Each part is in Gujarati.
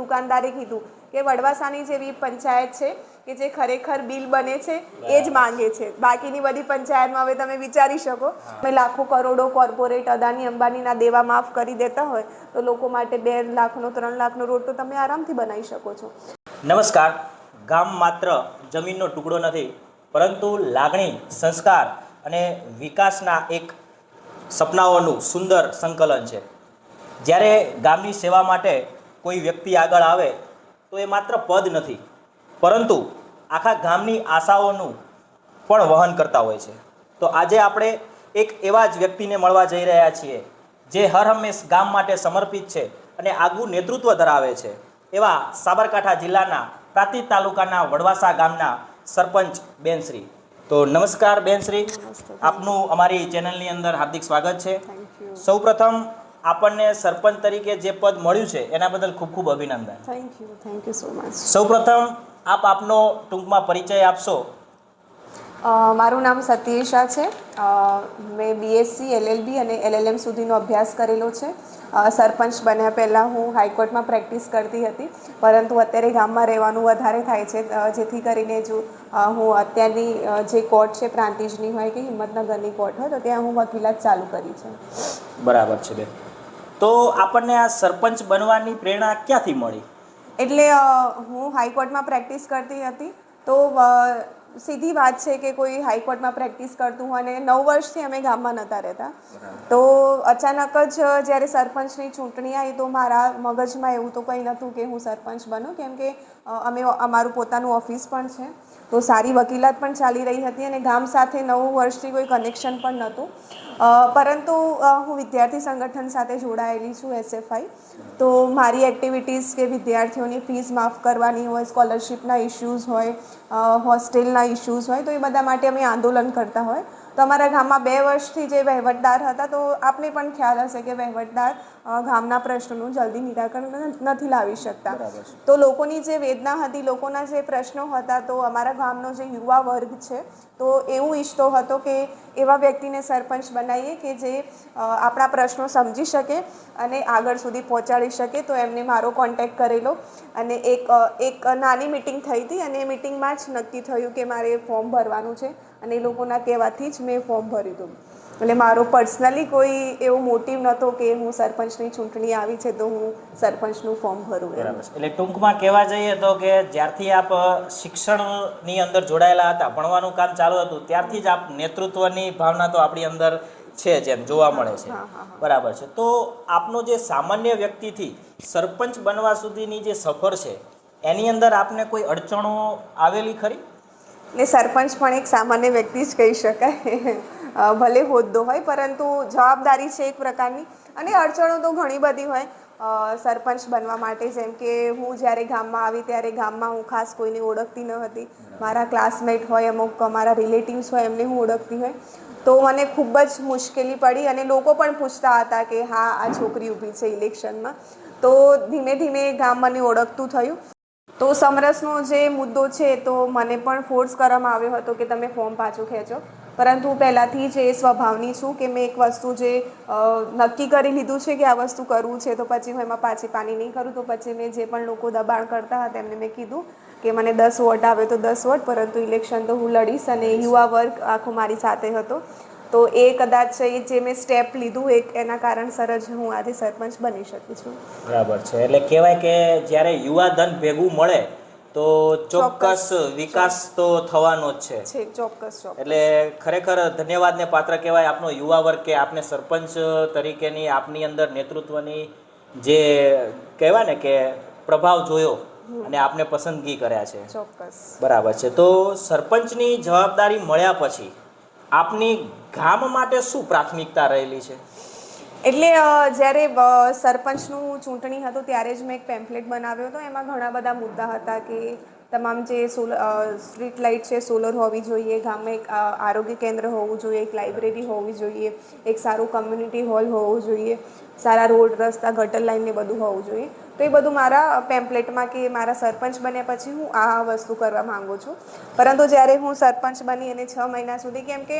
દુકાનદારે કીધું કે વડવાસાની જેવી પંચાયત છે કે જે ખરેખર બિલ બને છે એ જ માંગે છે, બાકીની બધી પંચાયતમાં હવે તમે વિચારી શકો અમે લાખો કરોડો કોર્પોરેટ અદાની અંબાણીના દેવા માફ કરી દેતા હોય તો લોકો માટે 2 લાખનો 3 લાખનો રોડ તો તમે આરામથી બનાવી શકો છો. નમસ્કાર. ગામ માત્ર જમીનનો ટુકડો નથી, પરંતુ લાગણી, સંસ્કાર અને વિકાસના એક સપનાઓનું સુંદર સંકલન છે. જ્યારે ગામની સેવા માટે કોઈ વ્યક્તિ આગળ આવે તો એ માત્ર પદ નથી, પરંતુ આખા ગામની આશાઓનું પણ વહન કરતા હોય છે. તો આજે આપણે એક એવા જ વ્યક્તિને મળવા જઈ રહ્યા છીએ જે હર હંમેશ ગામ માટે સમર્પિત છે અને આગવું નેતૃત્વ ધરાવે છે. એવા સાબરકાંઠા જિલ્લાના પ્રાંતિજ તાલુકાના વડવાસા ગામના સરપંચ બેનશ્રી. તો નમસ્કાર બેનશ્રી, આપનું અમારી ચેનલની અંદર હાર્દિક સ્વાગત છે. સૌપ્રથમ આપણને સરપંચ તરીકે જે પદ મળ્યું છે એના બદલ ખૂબ ખૂબ અભિનંદન. Thank you so much. સૌપ્રથમ આપ આપનો ટૂંકમાં પરિચય આપશો. મારું નામ સતીશા છે. મેં બીએસસી LLB અને LLM સુધીનો અભ્યાસ કરેલો છે. સરપંચ બન્યા પહેલાં હું હાઈકોર્ટમાં પ્રેક્ટિસ કરતી હતી, પરંતુ અત્યારે ગામમાં રહેવાનું વધારે થાય છે, જેથી કરીને જો હું અત્યારની જે કોર્ટ છે પ્રાંતિજની હોય કે હિંમતનગરની કોર્ટ હોય તો ત્યાં હું વકીલાત ચાલુ કરી છે. બરાબર છે બેન. તો આપણને આ સરપંચ બનવાની પ્રેરણા ક્યાંથી મળી? એટલે હું હાઈકોર્ટમાં પ્રેક્ટિસ કરતી હતી, તો સીધી વાત છે કે કોઈ હાઈકોર્ટમાં પ્રેક્ટિસ કરતું હોય અને 9 વર્ષથી અમે ગામમાં નહોતા રહેતા, તો અચાનક જ જ્યારે સરપંચની ચૂંટણી આવી તો મારા મગજમાં એવું તો કંઈ નહોતું કે હું સરપંચ બનું, કેમ કે અમારું પોતાનું ઓફિસ પણ છે, તો સારી વકીલાત પણ ચાલી રહી હતી અને ગામ સાથે 9 વર્ષથી કોઈ કનેક્શન પણ નહોતું. પરંતુ હું વિદ્યાર્થી સંગઠન સાથે જોડાયેલી છું, SFI. તો મારી એક્ટિવિટીઝ કે વિદ્યાર્થીઓની ફીસ માફ કરવાની હોય, સ્કોલરશિપના ઇશ્યુઝ હોય, હોસ્ટેલના ઇશ્યુઝ હોય, તો એ બધા માટે અમે આંદોલન કરતા હોય. તો અમારા ગામમાં 2 વર્ષથી જે વહીવટદાર હતા, તો આપને પણ ખ્યાલ હશે કે વહીવટદાર ગામના પ્રશ્નોનું જલ્દી નિરાકરણ નથી લાવી શકતા. તો લોકોની જે વેદના હતી, લોકોના જે પ્રશ્નો હતા, તો અમારા ગામનો જે યુવા વર્ગ છે તો એવું ઈચ્છતો હતો કે એવા વ્યક્તિને સરપંચ બનાવીએ કે જે આપણા પ્રશ્નો સમજી શકે અને આગળ સુધી પહોંચાડી શકે. તો એમને મારો કોન્ટેક્ટ કરેલો અને એક નાની મિટિંગ થઈ હતી અને એ મિટિંગમાં જ નક્કી થયું કે મારે ફોર્મ ભરવાનું છે અને એ લોકોના કહેવાથી જ મેં ફોર્મ ભર્યું હતું. એટલે મારો પર્સનલી કોઈ એવો મોટિવ નહોતો કે હું સરપંચની ચૂંટણી આવી છે તો હું સરપંચનું ફોર્મ ભરું. બરાબર. એટલે ટૂંકમાં કહેવા જઈએ તો કે જ્યારથી આપ શિક્ષણની અંદર જોડાયેલા હતા, ભણવાનું કામ ચાલુ હતું, ત્યારથી જ આપ નેતૃત્વની ભાવના તો આપણી અંદર છે, જેમ જોવા મળે છે. બરાબર છે. તો આપનો જે સામાન્ય વ્યક્તિથી સરપંચ બનવા સુધીની જે સફર છે એની અંદર આપને કોઈ અડચણો આવેલી ખરી? એટલે સરપંચ પણ એક સામાન્ય વ્યક્તિ જ કહી શકાય, ભલે હોદ્દો હોય, પરંતુ જવાબદારી છે એક પ્રકારની અને અડચણો તો ઘણી બધી હોય સરપંચ બનવા માટે. જેમ કે હું જ્યારે ગામમાં આવી ત્યારે ગામમાં હું ખાસ કોઈને ઓળખતી ન હતી. મારા ક્લાસમેટ હોય, અમુક મારા રિલેટિવ્સ હોય, એમને હું ઓળખતી હોય, તો મને ખૂબ જ મુશ્કેલી પડી અને લોકો પણ પૂછતા હતા કે હા આ છોકરી ઊભી છે ઇલેક્શનમાં. તો ધીમે ધીમે ગામ મને ઓળખતું થયું. તો સમરસનો જે મુદ્દો છે તો મને પણ ફોર્સ કરવામાં આવ્યો હતો કે તમે ફોર્મ પાછું ખેંચો, પરંતુ પહેલાંથી જ એ સ્વભાવની છું કે મેં એક વસ્તુ જે નક્કી કરી લીધું છે કે આ વસ્તુ કરવું છે તો પછી હું એમાં પાછી પાની નહીં કરું. તો પછી મેં જે પણ લોકો દબાણ કરતા હતા એમને મેં કીધું કે મને 10 વોટ આવે તો 10 વોટ, પરંતુ ઇલેક્શન તો હું લડીશ અને યુવા વર્ગ આખો મારી સાથે હતો. તો એ કદાચ એ જે મેં સ્ટેપ લીધું એના કારણસર જ હું આજે સરપંચ બની શકી છું. બરાબર છે. એટલે કહેવાય કે જ્યારે યુવા ધન ભેગું મળે તો ચોક્કસ વિકાસ તો થવાનો જ છે. ચોક્કસ. એટલે ખરેખર ધન્યવાદને પાત્ર કહેવાય આપનો યુવા વર્ગ કે આપને સરપંચ તરીકેની આપની અંદર નેતૃત્વની જે કહેવાય ને કે પ્રભાવ જોયો અને આપને પસંદગી કર્યા છે. ચોક્કસ. બરાબર છે. તો સરપંચની જવાબદારી મળ્યા પછી આપની ગામ માટે શું પ્રાથમિકતા રહેલી છે? એટલે જ્યારે સરપંચનું ચૂંટણી હતું ત્યારે જ મેં એક પેમ્ફલેટ બનાવ્યો હતો. એમાં ઘણા બધા મુદ્દા હતા કે તમામ જે સ્ટ્રીટ લાઇટ છે સોલર હોવી જોઈએ, ગામમાં એક આરોગ્ય કેન્દ્ર હોવું જોઈએ, એક લાઇબ્રેરી હોવી જોઈએ, એક સારું કમ્યુનિટી હોલ હોવું જોઈએ, સારા રોડ રસ્તા ગટર લાઇન ને બધું હોવું જોઈએ. તો એ બધું મારા પેમ્પલેટમાં કે મારા સરપંચ બન્યા પછી હું આ વસ્તુ કરવા માંગુ છું. પરંતુ જ્યારે હું સરપંચ બની અને 6 મહિના સુધી, કેમ કે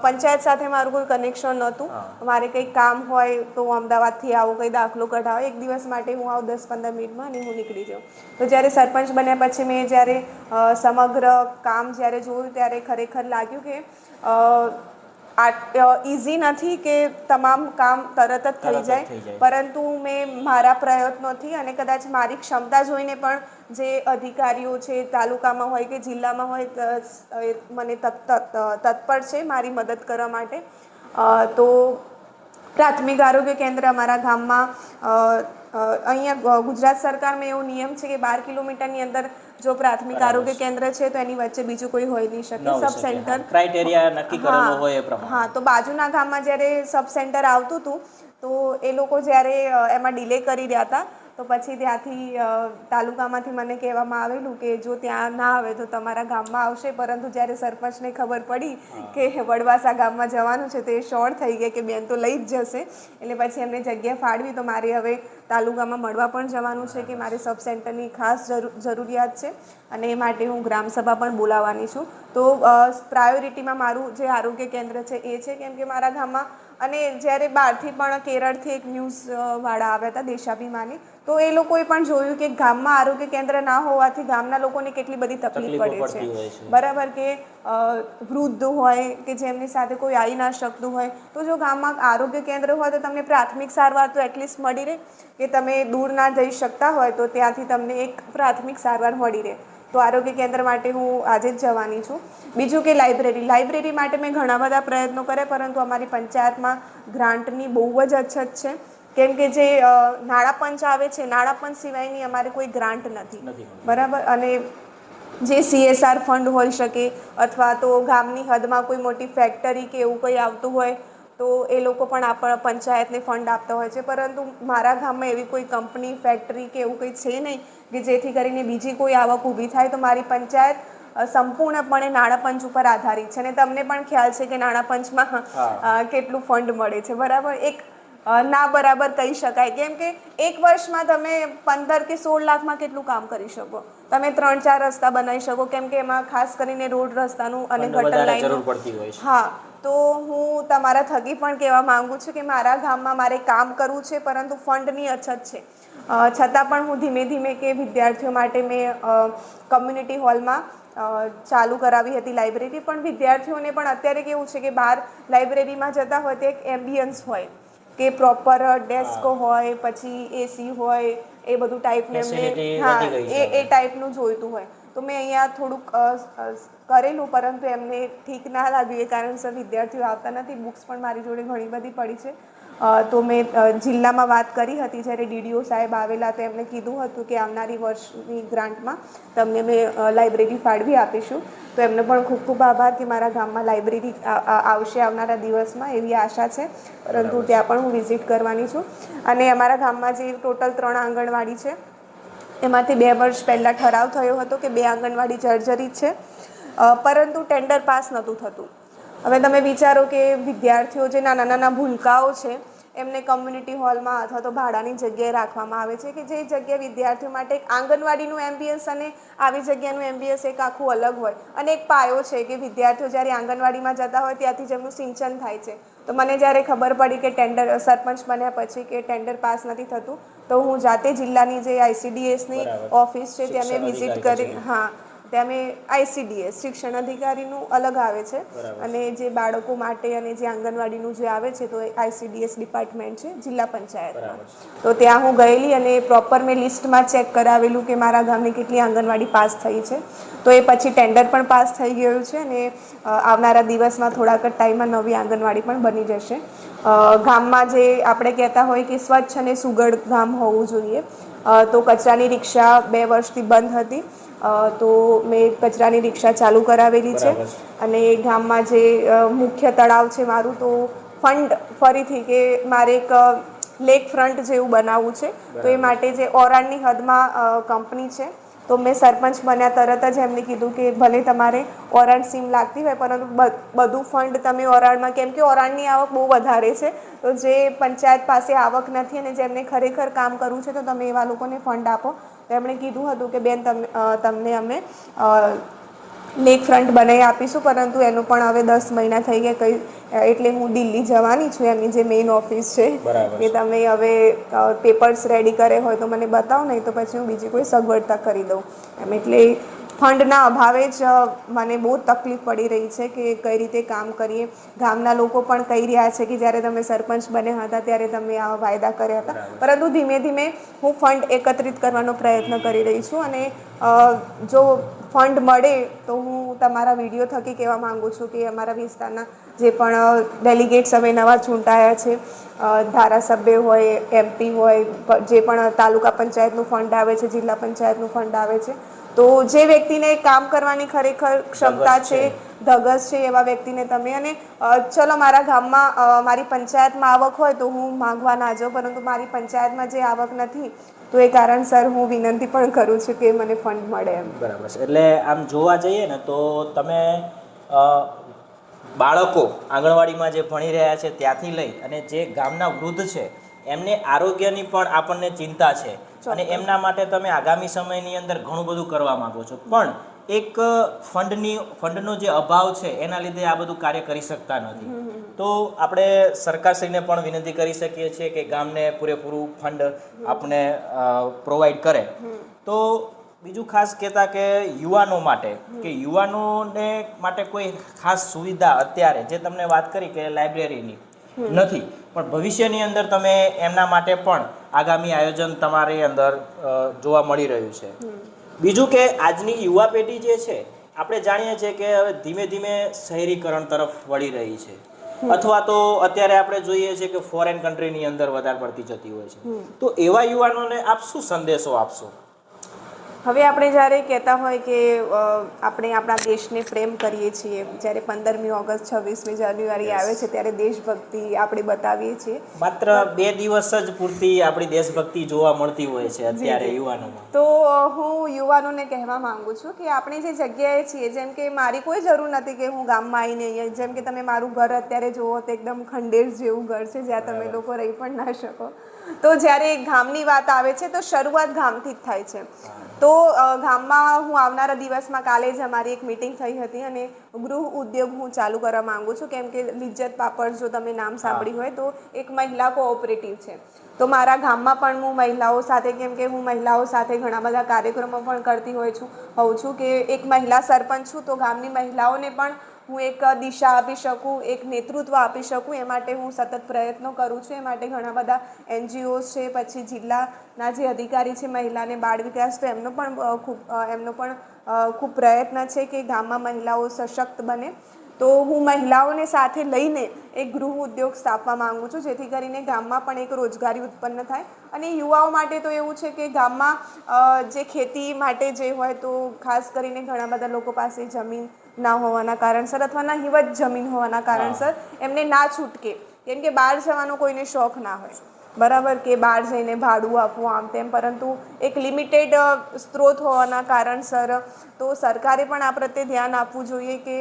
પંચાયત સાથે મારું કોઈ કનેક્શન નહોતું, મારે કંઈક કામ હોય તો અમદાવાદથી આવું, કંઈ દાખલો કઢાવો, એક દિવસ માટે હું આવું 10-15 મિનિટમાં અને હું નીકળી જાઉં. તો જ્યારે સરપંચ બન્યા પછી મેં જ્યારે સમગ્ર કામ જ્યારે જોયું ત્યારે ખરેખર લાગ્યું કે ઇઝી નથી કે તમામ કામ તરત જ થઈ જાય, પરંતુ મેં મારા પ્રયત્નોથી અને કદાચ મારી ક્ષમતા જોઈને પણ જે અધિકારીઓ છે તાલુકામાં હોય કે જિલ્લામાં હોય મને તત્પર છે મારી મદદ કરવા માટે. તો પ્રાથમિક આરોગ્ય કેન્દ્ર અમારા ગામમાં અહીંયા ગુજરાત સરકારમાં એવો નિયમ છે કે 12 કિલોમીટરની અંદર જો પ્રાથમિક આરોગ્ય કેન્દ્ર છે તો એની વચ્ચે બીજું કોઈ હોઈ નહીં શકે. સબ સેન્ટર ક્રાઇટેરિયા નક્કી કરેલો હોય એ પ્રમાણે. હા, તો બાજુના ગામમાં જ્યારે સબ સેન્ટર આવતું હતું તો એ લોકો જ્યારે એમાં ડિલે કરી રહ્યા હતા તો પછી ત્યાંથી તાલુકામાંથી મને કહેવામાં આવેલું કે જો ત્યાં ના આવે તો તમારા ગામમાં આવશે. પરંતુ જ્યારે સરપંચને ખબર પડી કે વડવાસા ગામમાં જવાનું છે તો એ શોર્ટ થઈ ગયા કે બેન તો લઈ જ જશે. એટલે પછી એમને જગ્યા ફાળવી. તો મારે હવે તાલુકામાં મળવા પણ જવાનું છે કે મારે સબ સેન્ટરની ખાસ જરૂરિયાત છે અને એ માટે હું ગ્રામસભા પણ બોલાવવાની છું. તો પ્રાયોરિટીમાં મારું જે આરોગ્ય કેન્દ્ર છે એ છે, કેમ કે મારા ગામમાં અને જ્યારે બહારથી પણ કેરળથી એક ન્યૂઝવાળા આવ્યા હતા દેશાભિમાની, તો એ લોકોએ પણ જોયું કે ગામમાં આરોગ્ય કેન્દ્ર ના હોવાથી ગામના લોકોને કેટલી બધી તકલીફ પડે છે. બરાબર, કે વૃદ્ધ હોય કે જેમની સાથે કોઈ આવી ના શકતું હોય, તો જો ગામમાં આરોગ્ય કેન્દ્ર હોય તો તમને પ્રાથમિક સારવાર તો એટલીસ્ટ મળી રહે, કે તમે દૂર ના જઈ શકતા હોય તો ત્યાંથી તમને એક પ્રાથમિક સારવાર મળી રહે. તો આરોગ્ય કેન્દ્ર માટે હું આજે જ જવાની છું. બીજું કે લાઇબ્રેરી માટે મેં ઘણા બધા પ્રયત્નો કર્યા, પરંતુ અમારી પંચાયતમાં ગ્રાન્ટની બહુ જ અછત છે. કેમ કે જે નાણાપંચ આવે છે, નાણાપંચ સિવાયની અમારે કોઈ ગ્રાન્ટ નથી. બરાબર, અને જે CSR ફંડ હોઈ શકે અથવા તો ગામની હદમાં કોઈ મોટી ફેક્ટરી કે એવું કંઈ આવતું હોય તો એ લોકો પણ આપણા પંચાયતને ફંડ આપતા હોય છે. પરંતુ મારા ગામમાં એવી કોઈ કંપની, ફેક્ટરી કે એવું કંઈ છે નહીં કે જેથી કરીને બીજી કોઈ આવક ઊભી થાય. તો મારી પંચાયત સંપૂર્ણપણે નાણાપંચ ઉપર આધારિત છે. અને તમને પણ ખ્યાલ છે કે નાણાપંચમાં કેટલું ફંડ મળે છે. બરાબર, એક ના બરાબર કહી શકાય, કેમ કે એક વર્ષમાં તમે 15 કે 16 લાખમાં કેટલું કામ કરી શકો. તમે 3-4 રસ્તા બનાવી શકો, કેમ કે એમાં ખાસ કરીને રોડ રસ્તાનું અને ગટર લાઈન. હા, તો હું તમારા થકી પણ કહેવા માંગુ છું કે મારા ગામમાં મારે કામ કરવું છે, પરંતુ ફંડની અછત છે. છતાં પણ હું ધીમે ધીમે કે વિદ્યાર્થીઓ માટે મેં કમ્યુનિટી હોલમાં ચાલુ કરાવી હતી લાઇબ્રેરી. પણ વિદ્યાર્થીઓને પણ અત્યારે કેવું છે કે બહાર લાઇબ્રેરીમાં જતા હોય તો એક એમ્બિયન્સ હોય કે પ્રોપર ડેસ્કો હોય, પછી AC હોય, એ બધું ટાઈપનું એમને એ ટાઈપનું જોઈતું હોય. તો મેં અહીંયા થોડુંક કરેલું, પરંતુ એમને ઠીક ના લાગ્યું. એ કારણસર વિદ્યાર્થીઓ આવતા નથી. બુક્સ પણ મારી જોડે ઘણી બધી પડી છે. તો મેં જિલ્લામાં વાત કરી હતી જ્યારે DDO સાહેબ આવેલા, તો એમને કીધું હતું કે આવનારી વર્ષની ગ્રાન્ટમાં તમને મેં લાઇબ્રેરી ફાળવી આપીશું. તો એમનો પણ ખૂબ ખૂબ આભાર કે મારા ગામમાં લાઇબ્રેરી આવશે આવનારા દિવસમાં, એવી આશા છે. પરંતુ ત્યાં પણ હું વિઝિટ કરવાની છું. અને અમારા ગામમાં જે ટોટલ 3 આંગણવાડી છે એમાંથી 2 વર્ષ પહેલાં ઠરાવ થયો હતો કે 2 આંગણવાડી જર્જરિત છે, પરંતુ ટેન્ડર પાસ નહોતું થતું. હવે તમે વિચારો કે વિદ્યાર્થીઓ જે નાના નાના ભૂલકાઓ છે એમને કમ્યુનિટી હોલમાં અથવા તો ભાડાની જગ્યાએ રાખવામાં આવે છે, કે જે જગ્યા વિદ્યાર્થીઓ માટે એક આંગણવાડીનું એમ્બિયન્સ અને આવી જગ્યાનું એમ્બિયન્સ એક આખું અલગ હોય. અને એક પાયો છે કે વિદ્યાર્થીઓ જ્યારે આંગણવાડીમાં જતા હોય ત્યાંથી જેમનું સિંચન થાય છે. તો મને જ્યારે ખબર પડી કે સરપંચ બન્યા પછી કે ટેન્ડર પાસ નથી થતું, તો હું જાતે જિલ્લાની જે ICDSની ઓફિસ છે ત્યાં મેં વિઝિટ કરી. હા, ત્યાં મેં ICDS શિક્ષણ અધિકારીનું અલગ આવે છે, અને જે બાળકો માટે અને જે આંગણવાડીનું જે આવે છે તો ICDS ડિપાર્ટમેન્ટ છે જિલ્લા પંચાયતમાં. તો ત્યાં હું ગયેલી અને પ્રોપર મેં લિસ્ટમાં ચેક કરાવેલું કે મારા ગામની કેટલી આંગણવાડી પાસ થઈ છે. તો એ પછી ટેન્ડર પણ પાસ થઈ ગયું છે અને આવનારા દિવસમાં થોડાક જ ટાઈમમાં નવી આંગણવાડી પણ બની જશે. ગામમાં જે આપણે કહેતા હોય કે સ્વચ્છ અને સુઘડ ગામ હોવું જોઈએ, તો કચરાની રિક્ષા 2 વર્ષથી બંધ હતી. તો મેં કચરાની રિક્ષા ચાલુ કરાવેલી છે. અને ગામમાં જે મુખ્ય તળાવ છે મારું, તો ફંડ ફરીથી કે મારે એક લેક ફ્રન્ટ જેવું બનાવવું છે. તો એ માટે જે ઓરાણની હદમાં કંપની છે તો મેં સરપંચ બન્યા તરત જ એમને કીધું કે ભલે તમારે ઓરાણ સીમ લાગતી હોય પરંતુ બધું ફંડ તમે ઓરાણમાં, કેમ કે ઓરાણની આવક બહુ વધારે છે, તો જે પંચાયત પાસે આવક નથી અને જેમને ખરેખર કામ કરવું છે તો તમે એવા લોકોને ફંડ આપો. તો એમણે કીધું હતું કે બેન તમને અમે લેક ફ્રન્ટ બનાવી આપીશું, પરંતુ એનું પણ હવે 10 મહિના થઈ ગયા કંઈ, એટલે હું દિલ્હી જવાની છું, એમની જે મેઇન ઓફિસ છે બરાબર કે છે. તમે હવે પેપર્સ રેડી કરે હોય તો મને બતાવો, નહીં તો પછી હું બીજી કોઈ સગવડતા કરી દઉં એમ. એટલે ફંડના અભાવે જ મને બહુ તકલીફ પડી રહી છે કે કઈ રીતે કામ કરીએ. ગામના લોકો પણ કહી રહ્યા છે કે જ્યારે તમે સરપંચ બન્યા હતા ત્યારે તમે આવા વાયદા કર્યા હતા, બરાબર છે. પરંતુ ધીમે ધીમે હું ફંડ એકત્રિત કરવાનો પ્રયત્ન કરી રહી છું. અને જો ફંડ મળે તો હું તમારા વિડીયો થકી કહેવા માગું છું કે અમારા વિસ્તારના જે પણ ડેલિગેટ્સ અમે નવા ચૂંટાયા છે, ધારાસભ્ય હોય, MP હોય, જે પણ તાલુકા પંચાયતનું ફંડ આવે છે, જિલ્લા પંચાયતનું ફંડ આવે છે, તો જે વ્યક્તિને કામ કરવાની ખરેખર ક્ષમતા છે, ધગસ છે, એવા વ્યક્તિને તમે, અને ચલો મારા ગામમાં મારી પંચાયતમાં આવક હોય તો હું માંગવા ના જાઉં, પરંતુ મારી પંચાયતમાં જે આવક નથી તો એ કારણસર હું વિનંતી પણ કરું છું કે મને ફંડ મળે એમ. બરાબર છે. એટલે આમ જોવા જઈએ ને તો તમે બાળકો આંગણવાડીમાં જે ભણી રહ્યા છે ત્યાંથી લઈ અને જે ગામના વૃદ્ધ છે એમને આરોગ્યની પણ આપણને ચિંતા છે, અને એમના માટે તમે આગામી સમયની અંદર ઘણું બધું કરવા માગો છો, પણ એક ફંડનો જે અભાવ છે એના લીધે આ બધું કાર્ય કરી શકતા નથી. તો આપણે સરકારશ્રીને પણ વિનંતી કરી શકીએ છીએ કે ગામને પૂરેપૂરું ફંડ આપણે પ્રોવાઈડ કરે. તો બીજું ખાસ કહેતા કે યુવાનો માટે કોઈ ખાસ સુવિધા અત્યારે જે તમને વાત કરી કે લાઇબ્રેરીની નથી, પણ ભવિષ્યની અંદર તમે એમના માટે પણ આગામી આયોજન તમારી અંદર જોવા મળી રહ્યું છે. બીજું કે આજની યુવા પેઢી જે છે આપણે જાણીએ છીએ કે હવે ધીમે ધીમે શહેરીકરણ તરફ વળી રહી છે, અથવા તો અત્યારે આપણે જોઈએ છીએ કે ફોરેન કન્ટ્રીની અંદર વધારે પડતી જતી હોય છે. તો એવા યુવાનોને આપ શું સંદેશો આપશો? હવે આપણે જ્યારે કહેતા હોય કે આપણે આપણા દેશને પ્રેમ કરીએ છીએ, જ્યારે 15મી ઓગસ્ટ 26મી જાન્યુઆરી આવે છે ત્યારે દેશભક્તિ આપણે બતાવીએ છીએ. માત્ર 2 દિવસ જ પૂરતી આપણી દેશભક્તિ જોવા મળતી હોય છે અત્યારે યુવાનોમાં. તો હું યુવાનોને કહેવા માંગુ છું કે આપણે જે જગ્યાએ છીએ, જેમ કે મારી કોઈ જરૂર નથી કે હું ગામમાં આવીને અહીંયા, જેમ કે તમે મારું ઘર અત્યારે જુઓ તો એકદમ ખંડેર જેવું ઘર છે જ્યાં તમે લોકો રહી પણ ના શકો. તો જ્યારે ગામની વાત આવે છે તો શરૂઆત ગામથી જ થાય છે. તો ગામમાં હું આવનારા દિવસમાં, કાલે જ અમારી એક મિટિંગ થઈ હતી અને ગૃહ ઉદ્યોગ હું ચાલુ કરવા માંગુ છું, કેમ કે લિજ્જત પાપડ જો તમે નામ સાંભળ્યું હોય તો એક મહિલા કોઓપરેટિવ છે. તો મારા ગામમાં પણ હું મહિલાઓ સાથે, કેમ કે હું મહિલાઓ સાથે ઘણા બધા કાર્યક્રમો પણ કરતી હોઉં છું કે એક મહિલા સરપંચ છું તો ગામની મહિલાઓને પણ હું એક દિશા આપી શકું, એક નેતૃત્વ આપી શકું, એ માટે હું સતત પ્રયત્નો કરું છું. એ માટે ઘણા બધા NGOs છે, પછી જિલ્લાના જે અધિકારી છે મહિલા અને બાળ વિકાસ, તો એમનો પણ ખૂબ પ્રયત્ન છે કે ગામમાં મહિલાઓ સશક્ત બને. તો હું મહિલાઓને સાથે લઈને એક ગૃહ ઉદ્યોગ સ્થાપવા માંગુ છું, જેથી કરીને ગામમાં પણ એક રોજગારી ઉત્પન્ન થાય. અને યુવાઓ માટે તો એવું છે કે ગામમાં જે ખેતી માટે જે હોય, તો ખાસ કરીને ઘણા બધા લોકો પાસે જમીન ના હોવાના કારણસર અથવા નહિવત જમીન હોવાના કારણસર એમને ના છૂટકે, કેમ કે બહાર જવાનો કોઈને શોખ ના હોય, બરાબર, કે બહાર જઈને ભાડું આપવું આમ તેમ, પરંતુ એક લિમિટેડ સ્ત્રોત હોવાના કારણસર તો સરકારે પણ આ પ્રત્યે ધ્યાન આપવું જોઈએ કે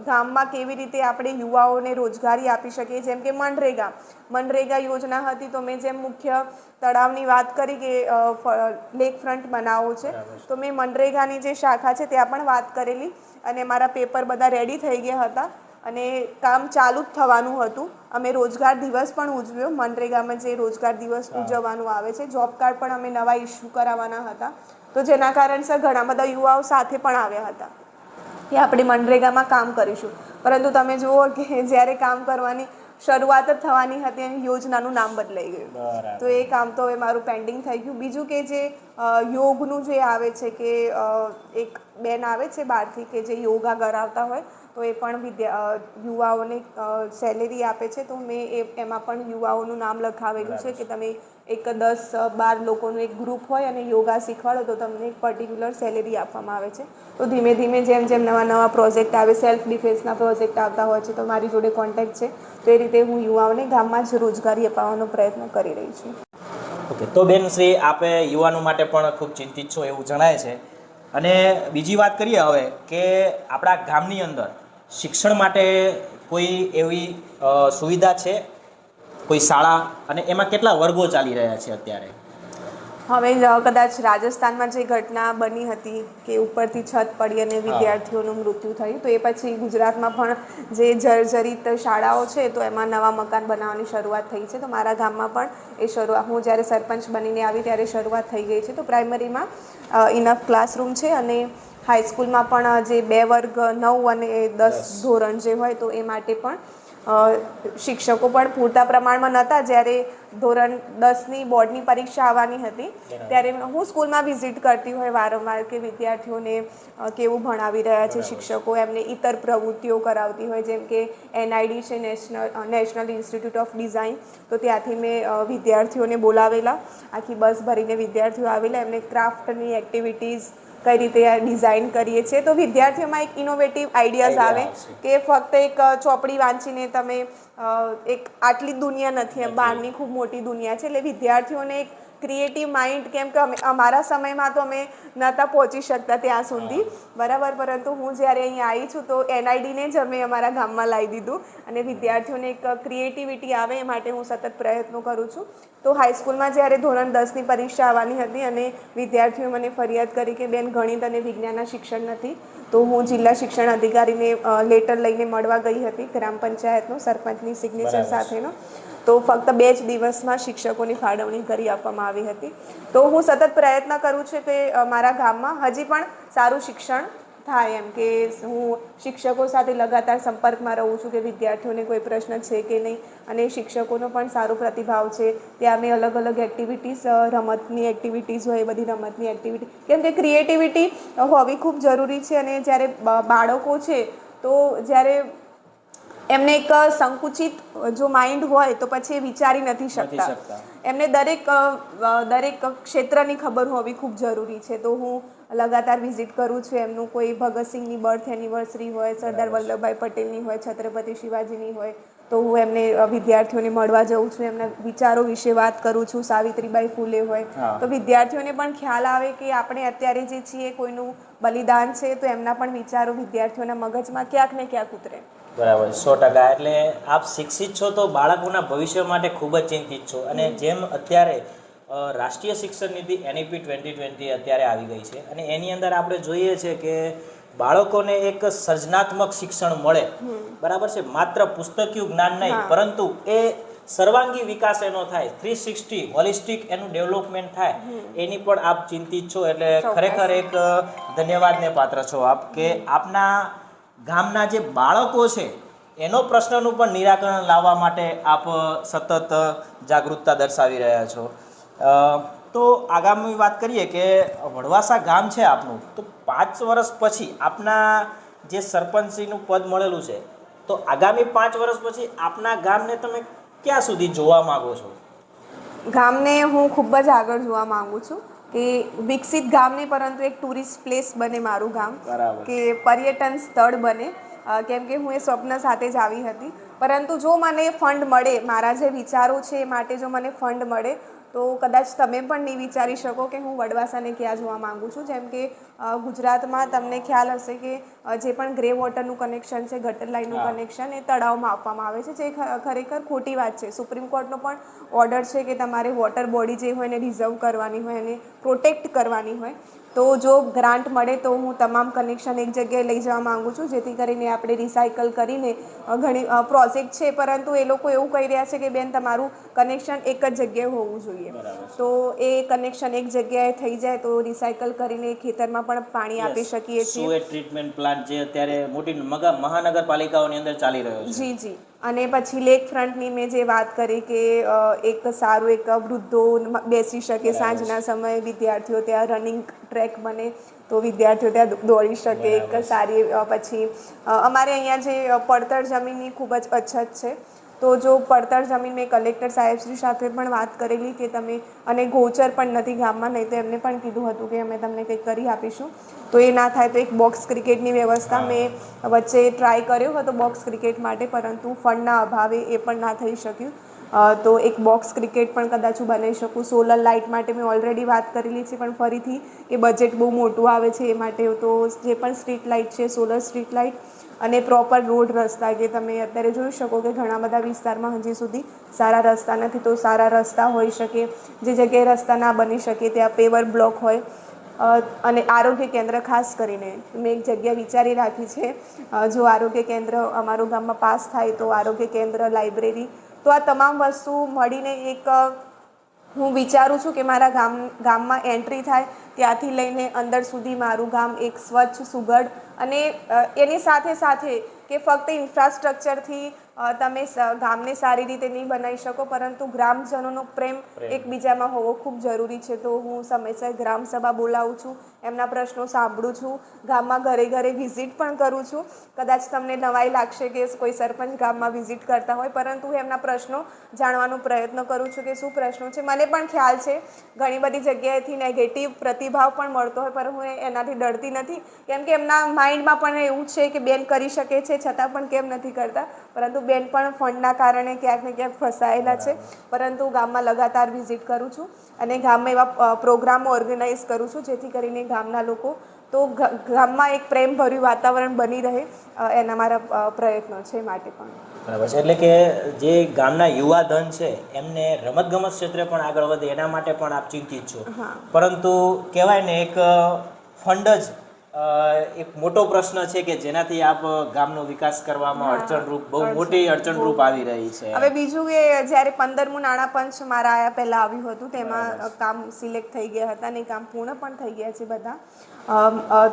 ગામમાં કેવી રીતે આપણે યુવાઓને રોજગારી આપી શકીએ. જેમ કે મનરેગા યોજના હતી, તો મેં જેમ મુખ્ય તળાવની વાત કરી કે લેક ફ્રન્ટ બનાવવો છે, તો મેં મનરેગાની જે શાખા છે ત્યાં પણ વાત કરેલી અને મારા પેપર બધા રેડી થઈ ગયા હતા અને કામ ચાલુ જ થવાનું હતું. અમે રોજગાર દિવસ પણ ઉજવ્યો. મનરેગામાં જે રોજગાર દિવસ ઉજવવાનું આવે છે, જોબ કાર્ડ પણ અમે નવા ઇસ્યુ કરાવવાના હતા, તો જેના કારણસર ઘણા બધા યુવાઓ સાથે પણ આવ્યા હતા કે આપણે મનરેગામાં કામ કરીશું. પરંતુ તમે જુઓ કે જ્યારે કામ કરવાની શરૂઆત જ થવાની હતી અને યોજનાનું નામ બદલાઈ ગયું, તો એ કામ તો હવે મારું પેન્ડિંગ થઈ ગયું. બીજું કે જે યોગનું જે આવે છે કે એક બેન આવે છે બહારથી કે જે યોગા કરાવતા હોય, તો એ પણ યુવાઓને સેલેરી આપે છે. તો મેં એમાં પણ યુવાઓનું નામ લખાવેલું છે કે તમે એક 10-12 લોકોનું એક ગ્રુપ હોય અને યોગા શીખવાડો તો તમને એક પર્ટિક્યુલર સેલેરી આપવામાં આવે છે. તો ધીમે ધીમે જેમ જેમ નવા પ્રોજેક્ટ આવે, સેલ્ફ ડિફેન્સના પ્રોજેક્ટ આવતા હોય છે, તો મારી જોડે કોન્ટેક્ટ છે. તો એ રીતે હું યુવાઓને ગામમાં જ રોજગારી અપાવવાનો પ્રયત્ન કરી રહી છું. ઓકે, તો બેન શ્રી આપે યુવાનો માટે પણ ખૂબ ચિંતિત છો એવું જણાય છે. અને બીજી વાત કરીએ હવે કે આપણા ગામની અંદર શિક્ષણ માટે કોઈ એવી સુવિધા છે, કોઈ શાળા, અને એમાં કેટલા વર્ગો ચાલી રહ્યા છે અત્યારે? હવે કદાચ રાજસ્થાનમાં જે ઘટના બની હતી કે ઉપરથી છત પડી અને વિદ્યાર્થીઓનું મૃત્યુ થયું, તો એ પછી ગુજરાતમાં પણ જે જર્જરિત શાળાઓ છે તો એમાં નવા મકાન બનાવવાની શરૂઆત થઈ છે. તો મારા ગામમાં પણ એ શરૂઆત, હું જ્યારે સરપંચ બનીને આવી ત્યારે શરૂઆત થઈ ગઈ છે. તો પ્રાઇમરીમાં ઇનફ ક્લાસરૂમ છે અને હાઈસ્કૂલમાં પણ જે 2 વર્ગ 9 અને 10 ધોરણ જે હોય તો એ માટે પણ શિક્ષકો પણ પૂરતા પ્રમાણમાં નહોતા. જ્યારે ધોરણ 10ની બોર્ડની પરીક્ષા આવવાની હતી ત્યારે હું સ્કૂલમાં વિઝિટ કરતી હોય વારંવાર કે વિદ્યાર્થીઓને કેવું ભણાવી રહ્યા છે શિક્ષકો, એમને ઇતર પ્રવૃત્તિઓ કરાવતી હોય, જેમ કે NID છે, નેશનલ ઇન્સ્ટિટ્યૂટ ઓફ ડિઝાઇન. તો ત્યાંથી મેં વિદ્યાર્થીઓને બોલાવેલા, આખી બસ ભરીને વિદ્યાર્થીઓ આવેલા, એમને ક્રાફ્ટની એક્ટિવિટીઝ કઈ રીતે ડિઝાઇન કરીએ છીએ. તો વિદ્યાર્થીઓમાં એક ઇનોવેટિવ આઈડિયાઝ આવે કે ફક્ત એક ચોપડી વાંચીને તમે એક આટલી દુનિયા નથી, બહારની ખૂબ મોટી દુનિયા છે. એટલે વિદ્યાર્થીઓને એક ક્રિએટિવ માઇન્ડ, કેમ કે અમારા સમયમાં તો અમે નહોતા પહોંચી શકતા ત્યાં સુધી, બરાબર, પરંતુ હું જ્યારે અહીં આવી છું તો NIDને જ અમે અમારા ગામમાં લાવી દીધું અને વિદ્યાર્થીઓને એક ક્રિએટિવિટી આવે એ માટે હું સતત પ્રયત્નો કરું છું. તો હાઈસ્કૂલમાં જ્યારે ધોરણ 10ની પરીક્ષા આવવાની હતી અને વિદ્યાર્થીઓ મને ફરિયાદ કરી કે બેન ગણિત અને વિજ્ઞાનના શિક્ષણ નથી, તો હું જિલ્લા શિક્ષણ અધિકારીને લેટર લઈને મળવા ગઈ હતી, ગ્રામ પંચાયતનો સરપંચની સિગ્નેચર સાથેનો. તો ફક્ત 2 જ દિવસમાં શિક્ષકોની ફાળવણી કરી આપવામાં આવી હતી. તો હું સતત પ્રયત્ન કરું છું કે મારા ગામમાં હજી પણ સારું શિક્ષણ થાય, એમ કે હું શિક્ષકો સાથે લગાતાર સંપર્કમાં રહું છું કે વિદ્યાર્થીઓને કોઈ પ્રશ્ન છે કે નહીં, અને શિક્ષકોનો પણ સારો પ્રતિભાવ છે. ત્યાં અમે અલગ અલગ એક્ટિવિટીઝ, રમતની એક્ટિવિટીઝ હોય એ બધી રમતની એક્ટિવિટી, કેમ કે ક્રિએટિવિટી હોવી ખૂબ જરૂરી છે. અને જ્યારે બાળકો છે તો જ્યારે એમને એક સંકુચિત જો માઇન્ડ હોય તો પછી એ વિચારી નથી શકતા. એમને દરેક ક્ષેત્રની ખબર હોવી ખૂબ જરૂરી છે. તો હું લગાતાર વિઝિટ કરું છું. એમનું કોઈ ભગતસિંહની બર્થ એનિવર્સરી હોય, સરદાર વલ્લભભાઈ પટેલની હોય, છત્રપતિ શિવાજીની હોય, તો હું એમને વિદ્યાર્થીઓને મળવા જાઉં છું, એમના વિચારો વિશે વાત કરું છું. સાવિત્રીબાઈ ફૂલે હોય તો વિદ્યાર્થીઓને પણ ખ્યાલ આવે કે આપણે અત્યારે જે છીએ કોઈનું બલિદાન છે, તો એમના પણ વિચારો વિદ્યાર્થીઓના મગજમાં ક્યાંક ને ક્યાંક ઉતરે. બરાબર, 100%. એટલે આપ શિક્ષિત છો તો બાળકોના ભવિષ્ય માટે ખૂબ જ ચિંતિત છો. અને જેમ અત્યારે રાષ્ટ્રીય શિક્ષણ નીતિ NEP 2020 અત્યારે આવી ગઈ છે અને એની અંદર આપણે જોઈએ છે કે બાળકોને એક સર્જનાત્મક શિક્ષણ મળે, બરાબર છે, માત્ર પુસ્તકીય જ્ઞાન નહીં, પરંતુ એ સર્વાંગી વિકાસ એનો થાય, 360 હોલિસ્ટિક એનું ડેવલપમેન્ટ થાય, એની પણ આપ ચિંતિત છો. એટલે ખરેખર એક ધન્યવાદને પાત્ર છો આપ કે આપના ગામના જે બાળકો છે એનો પ્રશ્નનું પણ નિરાકરણ લાવવા માટે આપ સતત જાગૃતતા દર્શાવી રહ્યા છો. તો આગામી વાત કરીએ કે વડવાસા ગામ છે આપનું, તો 5 વર્ષ પછી આપના જે સરપંચીનું પદ મળેલું છે, તો આગામી 5 વર્ષ પછી આપના ગામને તમે ક્યાં સુધી જોવા માંગો છો? ગામને હું ખૂબ જ આગળ જોવા માંગુ છું કે વિકસિત ગામ નહીં, પરંતુ એક ટુરિસ્ટ પ્લેસ બને મારું ગામ, કે પર્યટન સ્થળ બને. કેમ કે હું એ સ્વપ્ન સાથે જ આવી હતી. પરંતુ જો મને ફંડ મળે, મારા જે વિચારો છે એ માટે જો મને ફંડ મળે, તો કદાચ તમે પણ નહીં વિચારી શકો કે હું વડવાસાને ક્યાં જોવા માંગુ છું. જેમ કે ગુજરાતમાં તમને ખ્યાલ હશે કે જે પણ ગ્રે વોટરનું કનેક્શન છે, ગટર લાઇનનું કનેક્શન, એ તળાવમાં આપવામાં આવે છે, જે ખરેખર ખોટી વાત છે. સુપ્રીમ કોર્ટનો પણ ઓર્ડર છે કે તમારે વોટર બોડી જે હોય એને રિઝર્વ કરવાની હોય, એને પ્રોટેક્ટ કરવાની હોય. તો જો ગ્રાન્ટ મળે તો હું તમામ કનેક્શન એક જગ્યાએ લઈ જવા માગું છું, જેથી કરીને આપણે રિસાયકલ કરીને ઘણી પ્રોજેક્ટ છે, પરંતુ એ લોકો એવું કહી રહ્યા છે કે બેન તમારું કનેક્શન એક જ જગ્યાએ હોવું જોઈએ. તો એ કનેક્શન એક જગ્યાએ થઈ જાય તો રિસાયકલ કરીને ખેતરમાં પણ પાણી આપી શકીએ છીએ. સુએજ ટ્રીટમેન્ટ પ્લાન્ટ જે અત્યારે મોટી મહાનગરપાલિકાઓની અંદર ચાલી રહ્યો છે. જી જી. અને પછી લેક ફ્રન્ટની મેં જે વાત કરી કે એક સારું એક વૃદ્ધો બેસી શકે, સાંજના સમયે વિદ્યાર્થીઓ ત્યાં રનિંગ ટ્રેક બને તો વિદ્યાર્થીઓ ત્યાં દોડી શકે, એક સારી. પછી અમારે અહીંયા જે પડતર જમીનની ખૂબ જ અછત છે, તો જો પડતર જમીન, મેં કલેક્ટર સાહેબશ્રી સાથે પણ વાત કરેલી કે તમે, અને ગૌચર પણ નથી ગામમાં, નહીં તો એમને પણ કીધું હતું કે અમે તમને કંઈક કરી આપીશું. તો એ ના થાય તો એક બોક્સ ક્રિકેટની વ્યવસ્થા મેં વચ્ચે ટ્રાય કર્યો હતો બોક્સ ક્રિકેટ માટે, પરંતુ ફંડના અભાવે એ પણ ના થઈ શક્યું. તો એક બોક્સ ક્રિકેટ પણ કદાચ હું બનાવી શકું. સોલર લાઇટ માટે મેં ઓલરેડી વાત કરેલી છે, પણ ફરીથી એ બજેટ બહુ મોટું આવે છે એ માટે. તો જે પણ સ્ટ્રીટ લાઇટ છે, સોલર સ્ટ્રીટ લાઇટ અને પ્રોપર રોડ રસ્તા, કે તમે અત્યારે જોઈ શકો કે ઘણા બધા વિસ્તારમાં હજી સુધી સારા રસ્તા નથી, તો સારા રસ્તા હોઈ શકે. જે જગ્યાએ રસ્તા ના બની શકે ત્યાં પેવર બ્લોક હોય. અને આરોગ્ય કેન્દ્ર ખાસ કરીને મેં એક જગ્યા વિચારી રાખી છે. જો આરોગ્ય કેન્દ્ર અમારું ગામમાં પાસ થાય તો આરોગ્ય કેન્દ્ર, લાઇબ્રેરી, તો આ તમામ વસ્તુ મળીને એક હું વિચારું છું કે મારા ગામમાં એન્ટ્રી થાય ત્યાંથી લઈને અંદર સુધી મારું ગામ એક સ્વચ્છ, સુઘડ અને એની સાથે સાથે કે ફક્ત ઇન્ફ્રાસ્ટ્રક્ચરથી તમે ગામને સારી રીતે નહીં બનાવી શકો, પરંતુ ગ્રામજનોનો પ્રેમ એકબીજામાં હોવો ખૂબ જરૂરી છે. તો હું સમયસર ગ્રામસભા બોલાવું છું, એમના પ્રશ્નો સાંભળું છું, ગામમાં ઘરે ઘરે વિઝિટ પણ કરું છું. કદાચ તમને નવાઈ લાગશે કે કોઈ સરપંચ ગામમાં વિઝિટ કરતા હોય, પરંતુ હું એમના પ્રશ્નો જાણવાનો પ્રયત્ન કરું છું કે શું પ્રશ્નો છે. મને પણ ખ્યાલ છે ઘણી બધી જગ્યાએથી નેગેટિવ પ્રતિભાવ પણ મળતો હોય, પણ હું એનાથી ડરતી નથી, કેમ કે એમના માઇન્ડમાં પણ એવું છે કે બેન કરી શકે છે છતાં પણ કેમ નથી કરતા. પરંતુ બેન પણ ફંડના કારણે ક્યાંક ને ક્યાંક ફસાયેલા છે. પરંતુ ગામમાં લગાતાર વિઝિટ કરું છું અને ગામમાં એવા પ્રોગ્રામો ઓર્ગેનાઇઝ કરું છું જેથી કરીને ગામના લોકો, તો ગામમાં એક પ્રેમભર્યું વાતાવરણ બની રહે, એના મારા પ્રયત્નો છે માટે પણ. બરાબર છે. એટલે કે જે ગામના યુવા ધન છે એમને રમતગમત ક્ષેત્રે પણ આગળ વધે એના માટે પણ આપ ચિંતિત છો. હા. પરંતુ કહેવાય ને એક ફંડ જ એક મોટો પ્રશ્ન છે કે જેનાથી આપ ગામનો વિકાસ કરવામાં અડચણરૂપ, બહુ મોટી અડચણરૂપ આવી રહી છે. હવે બીજું કે જ્યારે 15મું નાણાં પંચ મારા આયા પહેલાં આવ્યું હતું, તેમાં કામ સિલેક્ટ થઈ ગયા હતા અને કામ પૂર્ણ પણ થઈ ગયા છે બધા.